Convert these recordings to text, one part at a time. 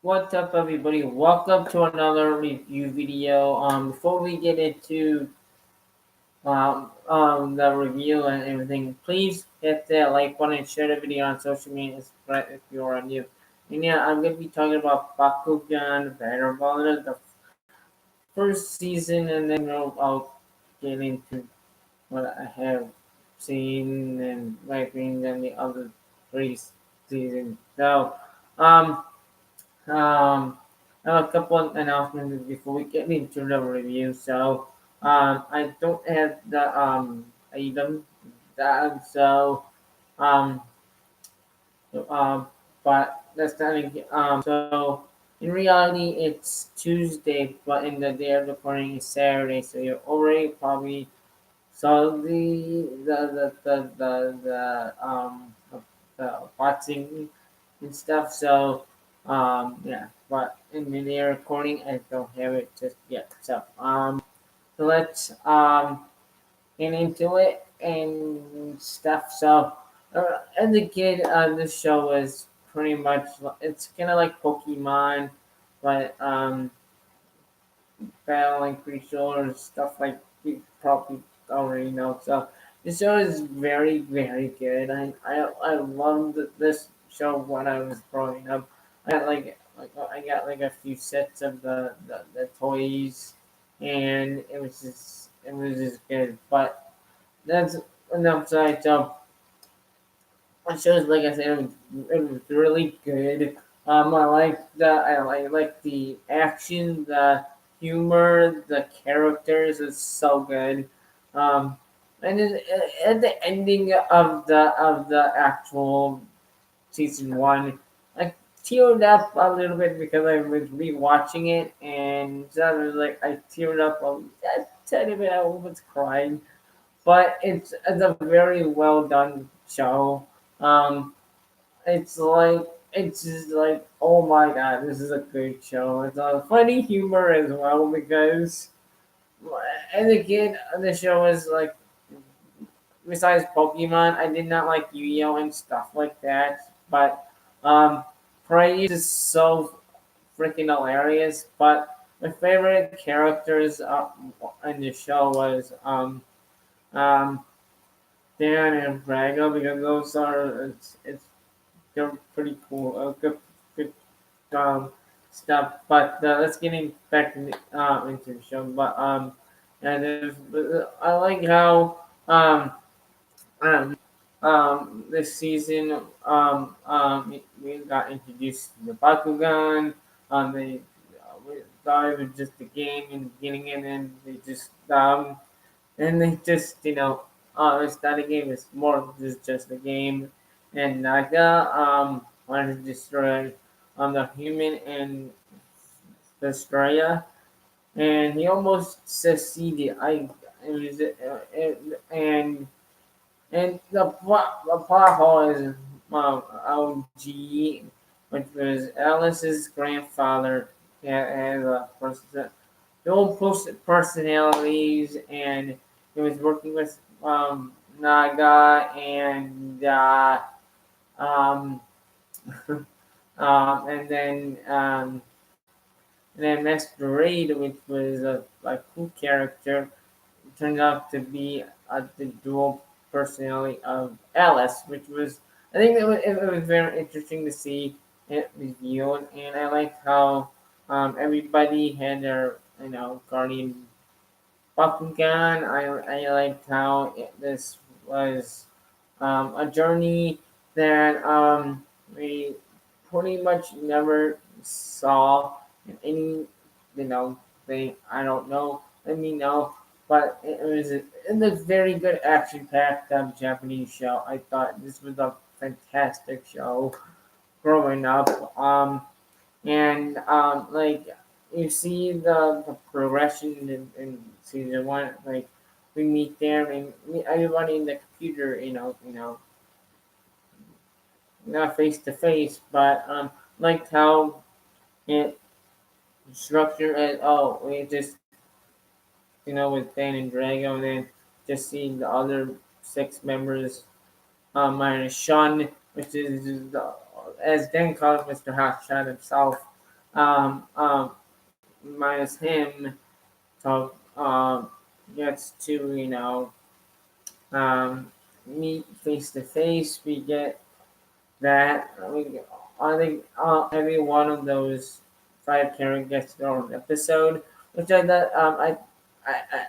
What's up, everybody? Welcome to another review video. Before we get into the review and everything, please hit that like button and share the video on social media if you are new. And yeah, I'm gonna be talking about Bakugan Brawlers, the first season, and then I'll get into what I have seen and my opinions on the other three seasons. Um, Um, a couple of announcements before we get into the review. I don't have the item that um, so, but that's not in reality it's Tuesday, but in the day of recording is Saturday. So you're already probably saw the boxing and stuff. Yeah, but in the recording, I don't have it just yet. So let's get into it and stuff. As a kid, this show was pretty much it's kind of like Pokemon, but battling creatures, stuff like you probably already know. So the show is very, very good. I loved this show when I was growing up. I got like a few sets of the toys, and it was just good. But that's enough side. So the shows, like I said, it was really good. I like the action, the humor, the characters is so good. Um, and then at the ending of the actual season one, I teared up a little bit because I was rewatching it, and so I was like I teared up a tiny bit. I was crying, but it's a very well done show. Um, it's just like, oh my god, this is a good show. It's a funny humor as well because as a kid, the show was like, besides Pokemon, I did not like Yu-Gi-Oh and stuff like that. But Prey is so freaking hilarious. But my favorite characters in the show was um Dan and Braga because those are it's they're pretty cool. Good um, stuff. But let's get back into the show. I like how um, this season we got introduced to the Bakugan. They we thought it was just a game in the beginning, and then they just it's not a game. It's more just a game. And Naga wanted to destroy the human and Australia, and he almost succeeded. It was and the plot hole is OG, which was Alice's grandfather, has a dual personalities, and he was working with Naga um, and then Masquerade, which was a cool character, turned out to be the dual personality of Alice, which was I think it was very interesting to see it revealed, and I liked how everybody had their guardian Bakugan. I liked how this was a journey that we pretty much never saw in any thing. I don't know. Let me know. But it was a very good action packed Japanese show. I thought this was a fantastic show growing up. And like you see the progression in season one, like we meet them and meet everybody in the computer, not face to face, but like how it structured as we just with Dan and Drago, and then just seeing the other six members minus Sean, which is as Dan called Mr. Hotshot himself. um, minus him talk gets to um, meet face to face. We get that I think every one of those five characters gets their own episode, which I thought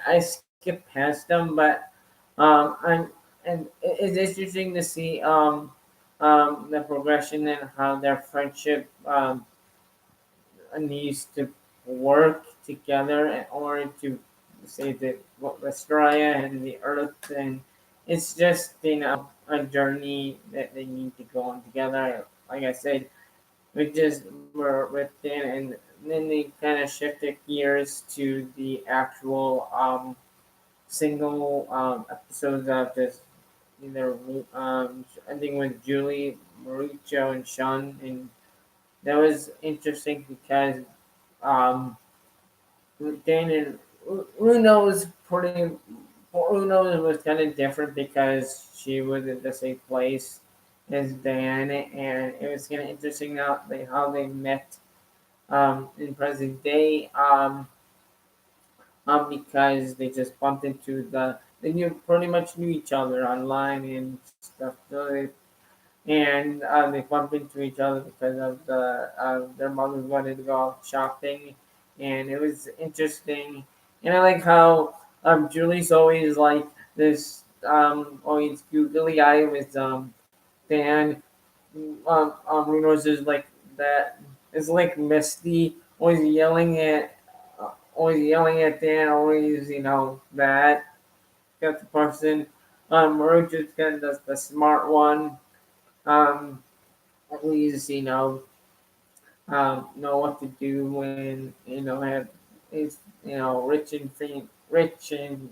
I skipped past them, but I'm and it's interesting to see the progression and how their friendship needs to work together in order to save the Australia and the Earth, and it's just a journey that they need to go on together. Like I said, we just were within, and then they kind of shifted gears to the actual single episodes of this. Either I think with Julie, Mauricio, and Sean, and that was interesting because um, Daniel Uno was pretty. Uno was kind of different because she was in the same place as Dan, and it was kind of interesting how they met in present day. Because they just bumped into they knew pretty much knew each other online and stuff. So and they bumped into each other because of their mothers wanted to go out shopping, and it was interesting. And I like how Julie's always like this always googly eye with Dan. Runo's is like that. It's like Misty always yelling at Dan. Always that got the person. Marucha's kind of the smart one. Um, at least know what to do when have it's rich and rich and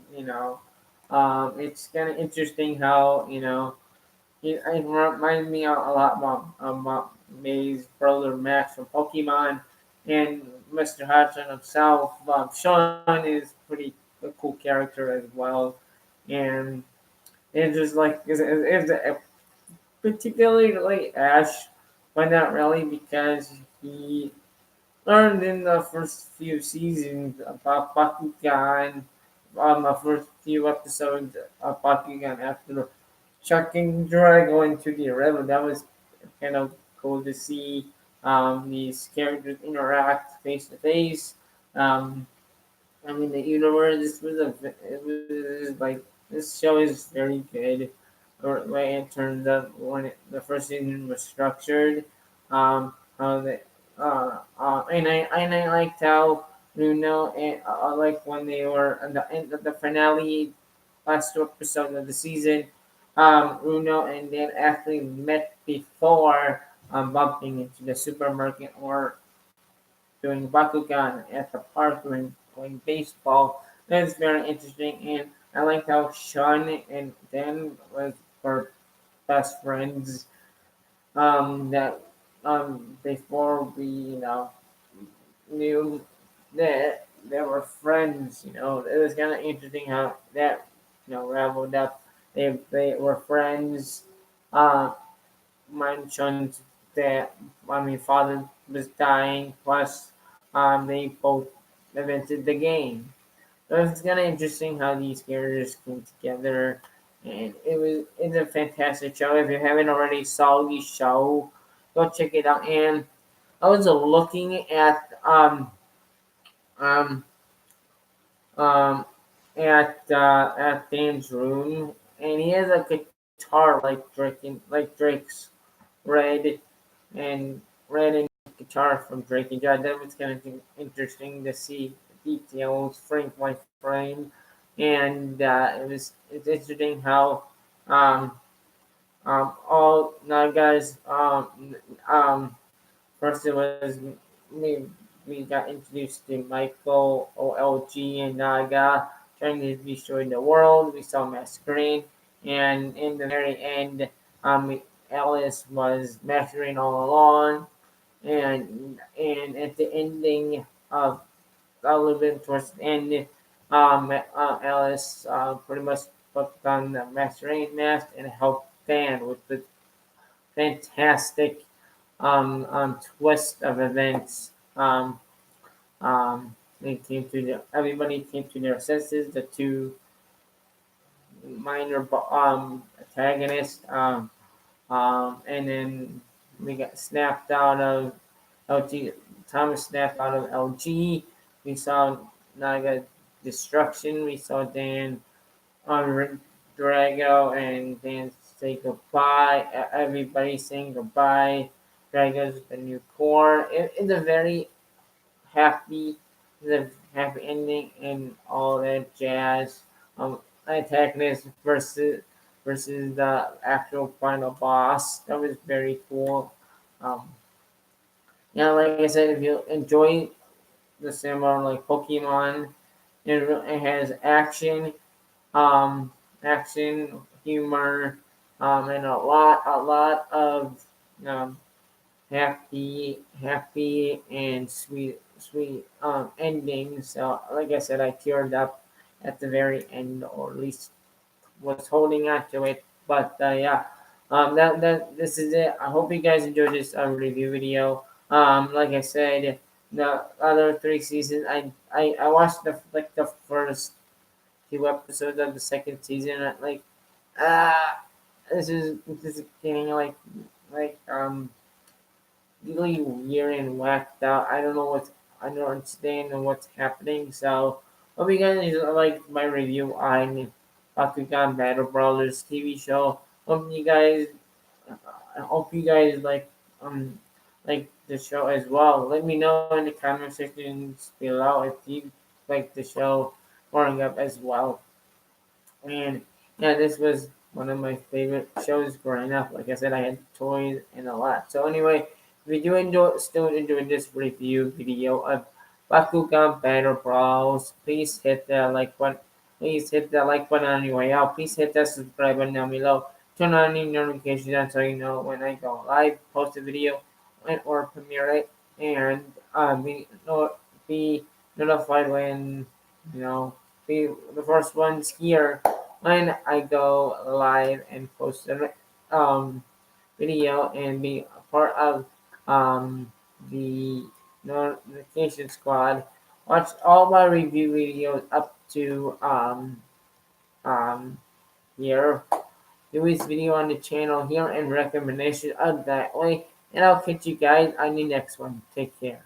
it's kind of interesting how it reminds me a lot about May's brother Max from Pokemon and Mr. Hudson himself. Sean is pretty a cool character as well, and it's just like it's particularly like Ash, but not really because he learned in the first few seasons about Bakugan, the first few episodes of Bakugan after chucking Drago into the river. That was kind of cool to see these characters interact face to face. Um, I mean, the universe. It was like this show is very good. Or way in terms of when the first season was structured, how the and I liked how Bruno and I like when they were at the end of the finale last two episodes of the season. Bruno and Dan actually met before bumping into the supermarket or doing Bakugan at the park doing baseball. That's very interesting, and I like how Sean and Dan were best friends. That before we knew that they were friends. It was kind of interesting how that raveled up. They were friends. Uh, mentioned that father was dying. Plus, they both invented the game. So it's kind of interesting how these characters came together, and it's a fantastic show. If you haven't already saw the show, go check it out. And I was looking um um at Dan's room, and he has a guitar like Drake's red and red and guitar from Drake and Josh. That was kind of interesting to see the details frame by frame, and it's interesting how um, all now guys first it was we we got introduced to Michael OLG and Naga trying to destroy the world. We saw Masquerade, and in the very end, Alice was Masquerade all along, and at the ending of a little bit towards the end, Alice pretty much put on the Masquerade mask and helped Dan with the fantastic twist of events Um, everybody came to their senses. The two antagonists, and then we got snapped out of LG. Thomas snapped out of LG. We saw Naga destruction. We saw Dan on Drago and Dan say goodbye. Everybody saying goodbye. Drago's the new core. It's a very happy, the happy ending and all that jazz. Antagonist versus the actual final boss. That was very cool. Um, yeah, like I said, if you enjoy the similar like Pokemon, it has um, action, humor, and a lot of um, happy and sweet ending. So, like I said, I teared up at the very end, or at least was holding on to it. But yeah, that this is it. I hope you guys enjoyed this review video. Like I said, the other three seasons, I watched the first two episodes of the second season. And like, ah, this is getting like really weird and whacked out. I don't understand what's happening. So hope you guys like my review on Bakugan Battle Brawlers TV show. Hope you guys I hope you guys like the show as well. Let me know in the comment sections below if you like the show growing up as well. And yeah, this was one of my favorite shows growing up. Like I said, I had toys and a lot. So anyway, if you do still enjoy this review video of Bakugan Battle Brawls, please hit the like button. Please hit the like button on your way out. Please hit that subscribe button down below. Turn on any notifications so you know when I go live, post a video, or premiere it, and be notified when you know be the first ones here when I go live and post a video and be a part of the notification squad. Watch all my review videos up to um, here. Do this video on the channel here and recommendation of that way. And I'll catch you guys on the next one. Take care.